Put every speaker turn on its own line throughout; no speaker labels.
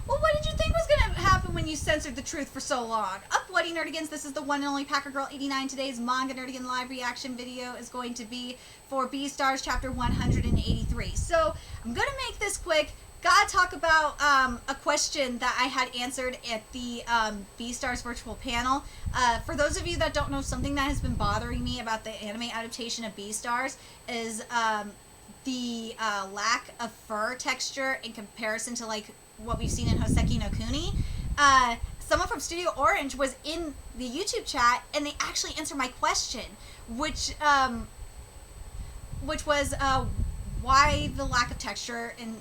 Well, what did you think was going to happen when you censored the truth for so long? Up, Bloody Nerdigans, this is the one and only Packer Girl 89. Today's Manga Nerdigan live reaction video is going to be for Beastars chapter 183. So, I'm going to make this quick. Gotta talk about a question that I had answered at the Beastars virtual panel. For those of you that don't know, something that has been bothering me about the anime adaptation of Beastars is the lack of fur texture in comparison to like what we've seen in Hoseki no Kuni. Someone from Studio Orange was in the YouTube chat and they actually answered my question, which was why the lack of texture in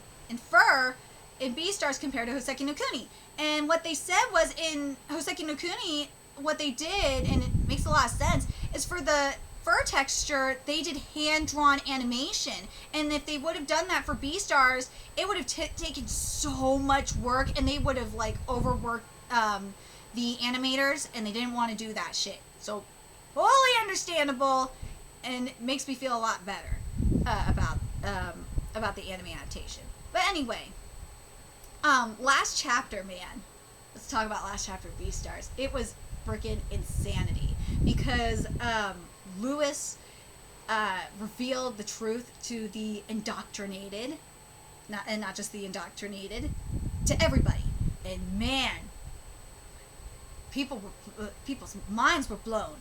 fur in Beastars compared to Hoseki no Kuni. And what they said was in Hoseki no Kuni, what they did, and it makes a lot of sense, is for the fur texture, they did hand-drawn animation. And if they would have done that for Beastars, it would have taken so much work, and they would have, like, overworked the animators, and they didn't want to do that shit. So, fully understandable, and it makes me feel a lot better about the anime adaptation. But anyway, last chapter, man. Let's talk about last chapter of Beastars. It was freaking insanity because Lewis revealed the truth to the indoctrinated, not just the indoctrinated, to everybody. And man, people's minds were blown.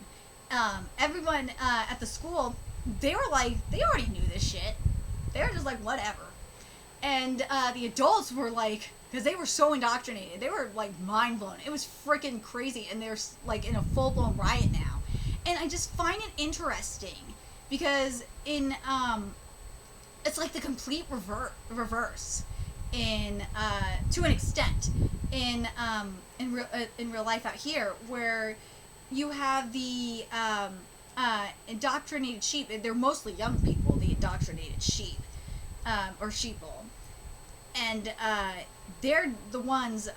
Everyone at the school, they were like, they already knew this shit. They were just like, whatever. And the adults were like, because they were so indoctrinated, they were like mind blown. It was freaking crazy, and they're like in a full blown riot now. And I just find it interesting because in it's like the complete reverse in to an extent in real life out here, where you have the indoctrinated sheep. They're mostly young people, the indoctrinated sheep or sheeple. And they're the ones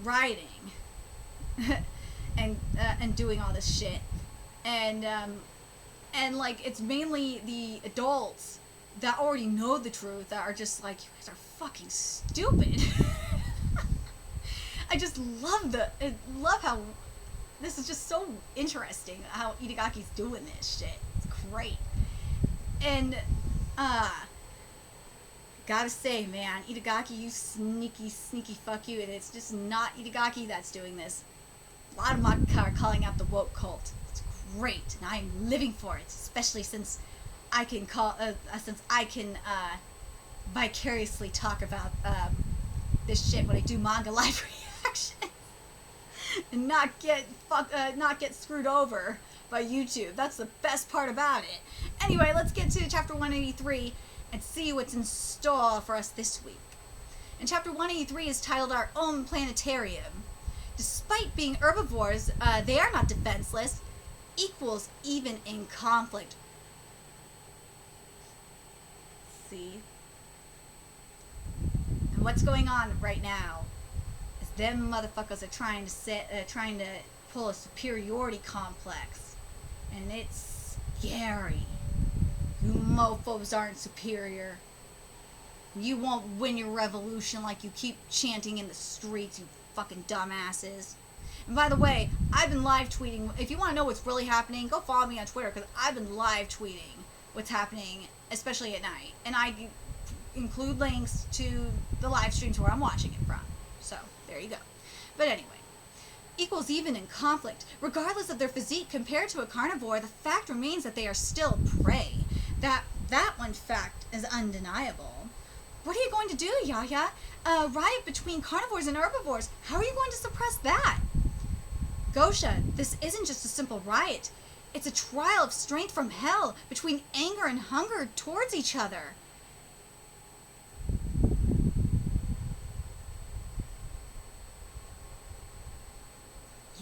rioting and doing all this shit, and like it's mainly the adults that already know the truth that are just like, you guys are fucking stupid. I just love how this is just so interesting how Itagaki's doing this shit. It's great. And gotta say, man, Itagaki, you sneaky fuck you, and it's just not Itagaki that's doing this. A lot of manga are calling out the woke cult. It's great, and I'm living for it, especially since I can vicariously talk about this shit when I do manga live reaction, and not get screwed over by YouTube. That's the best part about it. Anyway, let's get to chapter 183. And see what's in store for us this week. And chapter 183 is titled Our Own Planetarium. Despite being herbivores, they are not defenseless, equals even in conflict. See? And what's going on right now is them motherfuckers are trying to pull a superiority complex. And it's scary. You mofos aren't superior. You won't win your revolution like you keep chanting in the streets, you fucking dumbasses. And by the way, I've been live tweeting. If you want to know what's really happening, go follow me on Twitter, because I've been live tweeting what's happening, especially at night. And I include links to the live streams where I'm watching it from. So, there you go. But anyway. Equals even in conflict. Regardless of their physique compared to a carnivore, the fact remains that they are still prey. That one fact is undeniable. What are you going to do, Yaya? A riot between carnivores and herbivores. How are you going to suppress that? Gosha, this isn't just a simple riot. It's a trial of strength from hell between anger and hunger towards each other.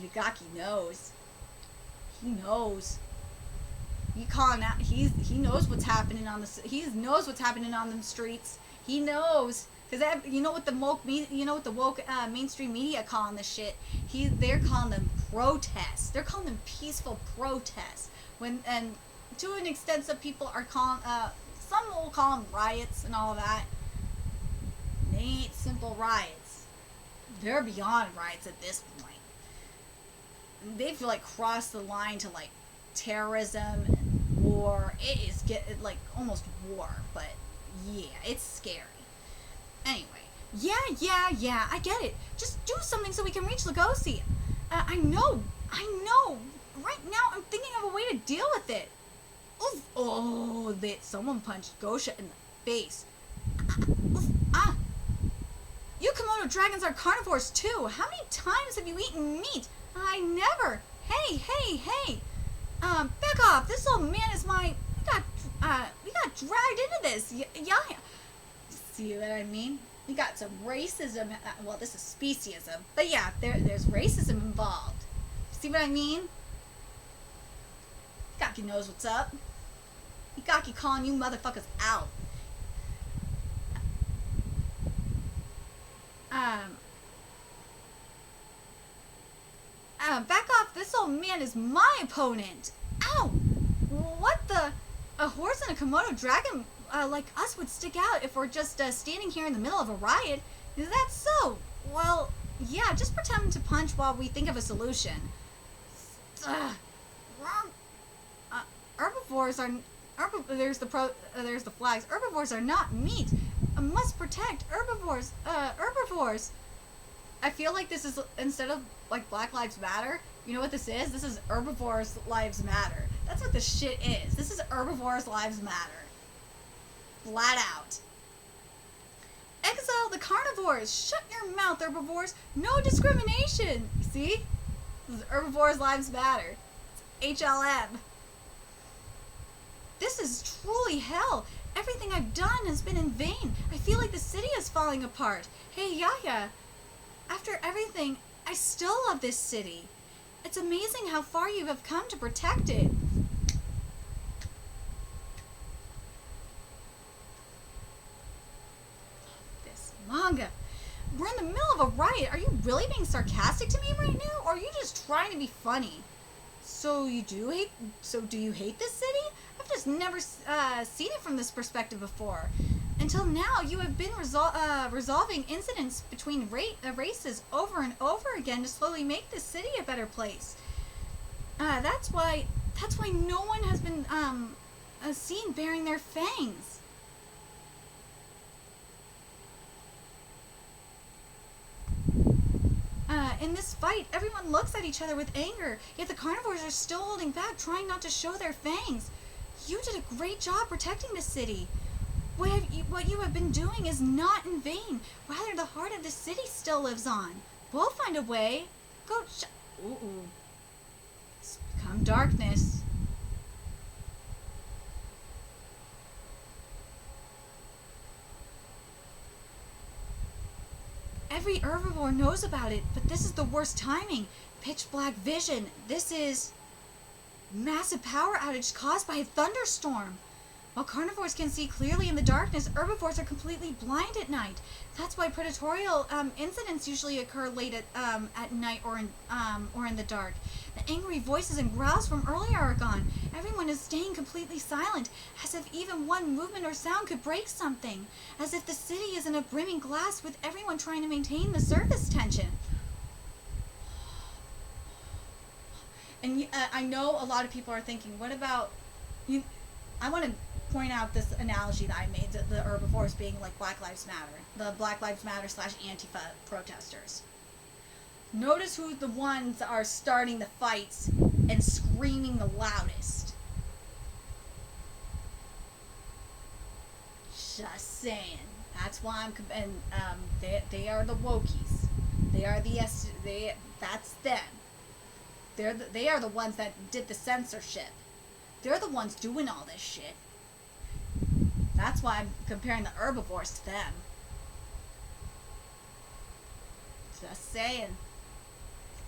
Itagaki knows. He knows. He knows what's happening on the streets. He knows, because you know what the woke mainstream media calling this shit. They're calling them protests. They're calling them peaceful protests. And to an extent, some people are calling some will call them riots and all of that. They ain't simple riots. they're beyond riots at this point. They've like crossed the line to like terrorism, war. It is like almost war, but yeah, it's scary. Anyway, yeah, I get it. Just do something so we can reach Lugosi. I know. Right now, I'm thinking of a way to deal with it. Oof. Oh, someone punched Gosha in the face. Oof. Ah. You Komodo dragons are carnivores too. How many times have you eaten meat? I never. Hey. Back off. This old man is my. We got dragged into this. Yeah. See what I mean? We got some racism. Well, this is speciesism, but yeah, there's racism involved. See what I mean? Ikaki knows what's up. Ikaki calling you motherfuckers out. Back off. This old man is my opponent. Ow! What the? A horse and a Komodo dragon like us would stick out if we're just standing here in the middle of a riot. Is that so? Well, yeah, just pretend to punch while we think of a solution. Herbivores are... there's the flags. Herbivores are not meat. Must protect herbivores. Herbivores. I feel like this is, instead of like Black Lives Matter, you know what this is? This is Herbivores Lives Matter. That's what this shit is. This is Herbivores Lives Matter. Flat out. Exile the carnivores. Shut your mouth, herbivores. No discrimination. You see? This is Herbivores Lives Matter. It's HLM. This is truly hell. Everything I've done has been in vain. I feel like the city is falling apart. Hey, Yaya. After everything, I still love this city. It's amazing how far you have come to protect it. This manga. We're in the middle of a riot. Are you really being sarcastic to me right now? Or are you just trying to be funny? So do you hate this city? I've just never seen it from this perspective before. Until now, you have been resolving incidents between races over and over again to slowly make this city a better place. That's why no one has been seen bearing their fangs. In this fight, everyone looks at each other with anger, yet the carnivores are still holding back, trying not to show their fangs. You did a great job protecting the city. What you have been doing is not in vain. Rather, the heart of the city still lives on. We'll find a way. Go. Ooh. It's become darkness. Every herbivore knows about it, but this is the worst timing. Pitch black vision. This is massive power outage caused by a thunderstorm. While carnivores can see clearly in the darkness, herbivores are completely blind at night. That's why predatory incidents usually occur late at night or in the dark. The angry voices and growls from earlier are gone. Everyone is staying completely silent, as if even one movement or sound could break something. As if the city is in a brimming glass with everyone trying to maintain the surface tension. And I know a lot of people are thinking, what about you? I want to point out this analogy that I made, the herbivores being like Black Lives Matter, the Black Lives Matter / Antifa protesters. Notice who the ones are starting the fights and screaming the loudest. Just saying. That's why they are the wokies. That's them. They are the ones that did the censorship. They're the ones doing all this shit. That's why I'm comparing the herbivores to them. Just saying.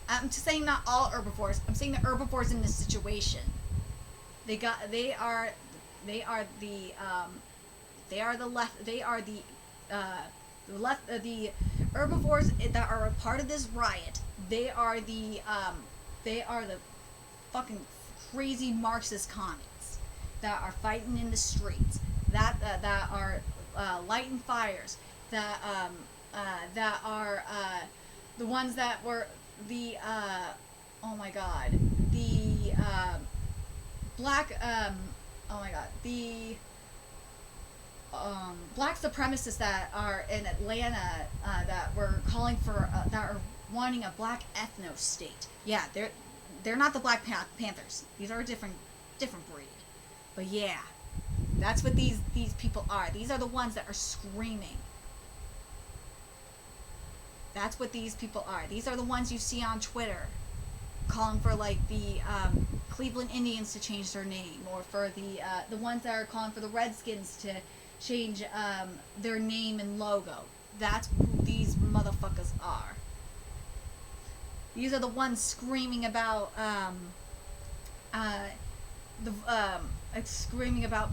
I'm just saying not all herbivores. I'm saying the herbivores in this situation. The herbivores that are a part of this riot. They are the fucking crazy Marxist communists that are fighting in the streets, that are lighting fires, that are The ones that were the oh my god, the black oh my god, the black supremacists that are in Atlanta that were calling for that are wanting a black ethno state. Yeah, they're not the Black Panthers. These are a different breed. But yeah, that's what these people are. These are the ones that are screaming. That's what these people are. These are the ones you see on Twitter calling for like the Cleveland Indians to change their name, or for the ones that are calling for the Redskins to change their name and logo. That's who these motherfuckers are. These are the ones screaming about screaming about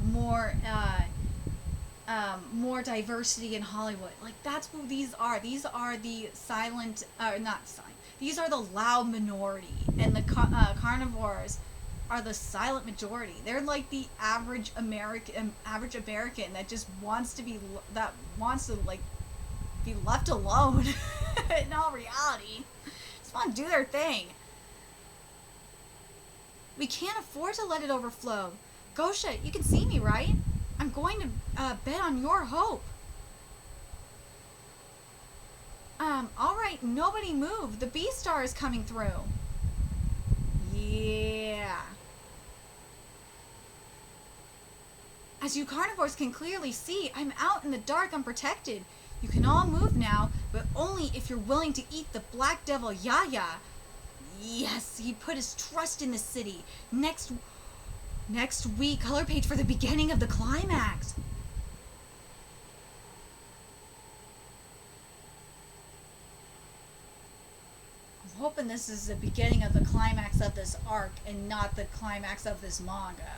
more diversity in Hollywood. Like, that's who these are. These are the silent, not silent. These are the loud minority, and the carnivores are the silent majority. They're like the average American that just wants to be like be left alone. In all reality, just want to do their thing. We can't afford to let it overflow. Gosha, you can see me, right? I'm going to bet on your hope. Alright, nobody move. The Beastar is coming through. Yeah. As you carnivores can clearly see, I'm out in the dark unprotected. You can all move now, but only if you're willing to eat the Black Devil Yaya. Yes, he put his trust in the city. Next week, color page for the beginning of the climax. I'm hoping this is the beginning of the climax of this arc and not the climax of this manga.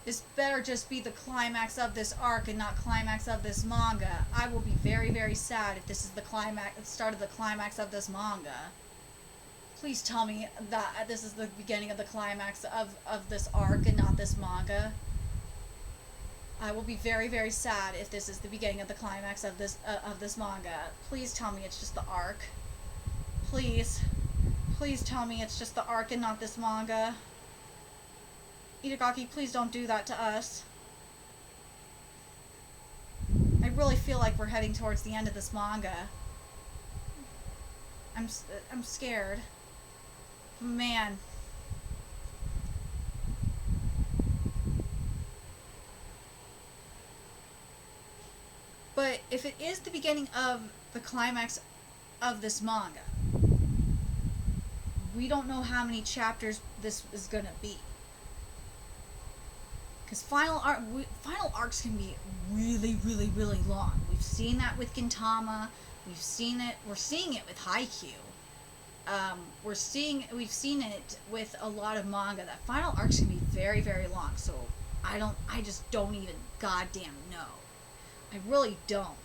This better just be the climax of this arc and not climax of this manga. I will be very, very sad if this is the start of the climax of this manga. Please tell me that this is the beginning of the climax of this arc and not this manga. I will be very, very sad if this is the beginning of the climax of this manga. Please tell me it's just the arc. Please tell me it's just the arc and not this manga. Itagaki, please don't do that to us. I really feel like we're heading towards the end of this manga. I'm scared. Man. But if it is the beginning of the climax of this manga, we don't know how many chapters this is gonna be. Because final arcs can be really, really, really long. We've seen that with Gintama. We're seeing it with Haikyuu. We've seen it with a lot of manga that final arcs can be very, very long. So I just don't even goddamn know. I really don't.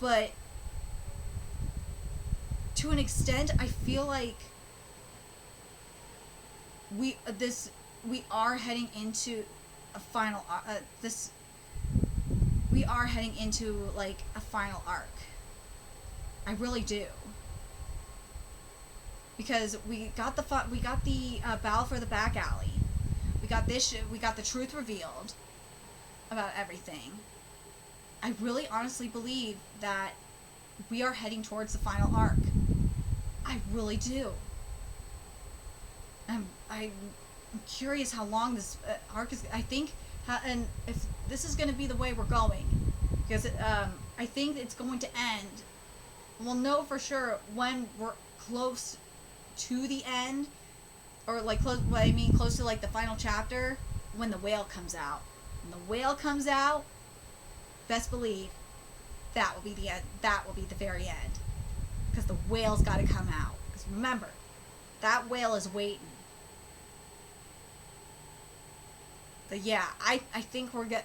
But to an extent, I feel like we are heading into a final we are heading into like a final arc. I really do. Because we got the battle for the back alley. We got the truth revealed about everything. I really honestly believe that we are heading towards the final arc. I really do. I'm curious how long this arc is. I think, and if this is going to be the way we're going, because I think it's going to end. We'll know for sure when we're close to the end, or like close. What I mean, close to like the final chapter, when the whale comes out. When the whale comes out, best believe that will be the end. That will be the very end, because the whale's got to come out. Because remember, that whale is waiting. But yeah, I think thinking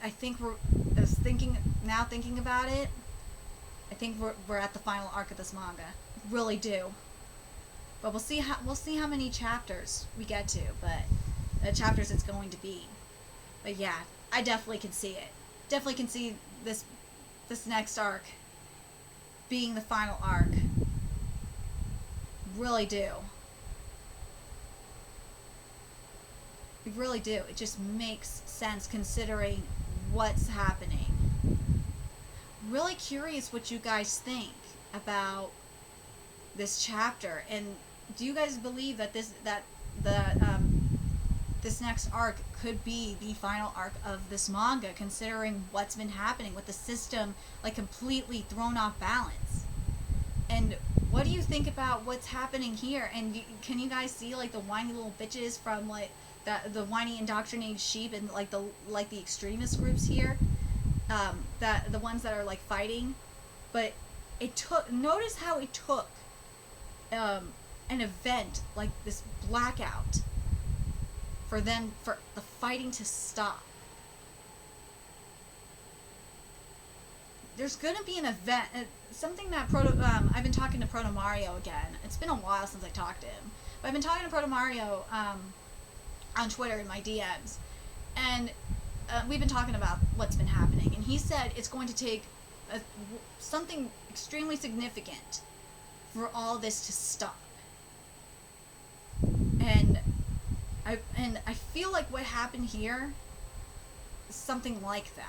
about it, I think we're at the final arc of this manga. Really do. But we'll see how many chapters we get to, but chapters it's going to be. But yeah, I definitely can see it. Definitely can see this next arc being the final arc. Really do. I really do. It just makes sense considering what's happening. Really curious what you guys think about this chapter, and do you guys believe that this next arc could be the final arc of this manga, considering what's been happening with the system like completely thrown off balance? And what do you think about what's happening here? And can you guys see like the whiny little bitches from like the whiny indoctrinated sheep and like the extremist groups here, that the ones that are like fighting? But it took, notice how it took an event like this blackout for the fighting to stop. There's gonna be an event, something that I've been talking to Proto Mario again. It's been a while since I talked to him, but I've been talking to Proto Mario on Twitter in my DMs, and we've been talking about what's been happening, and he said it's going to take something extremely significant for all this to stop. And I feel like what happened here is something like that.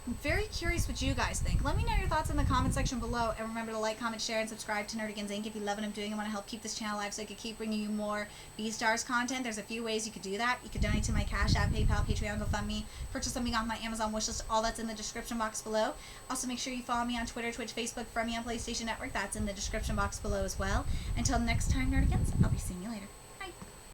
I'm very curious what you guys think. Let me know your thoughts in the comment section below, and remember to like, comment, share, and subscribe to Nerdigans Inc. if you love what I'm doing and want to help keep this channel alive so I can keep bringing you more Beastars content. There's a few ways you could do that. You could donate to my Cash App, PayPal, Patreon, GoFundMe, purchase something off my Amazon wishlist. All that's in the description box below. Also, make sure you follow me on Twitter, Twitch, Facebook, friend me on PlayStation Network. That's in the description box below as well. Until next time, Nerdigans, I'll be seeing you later.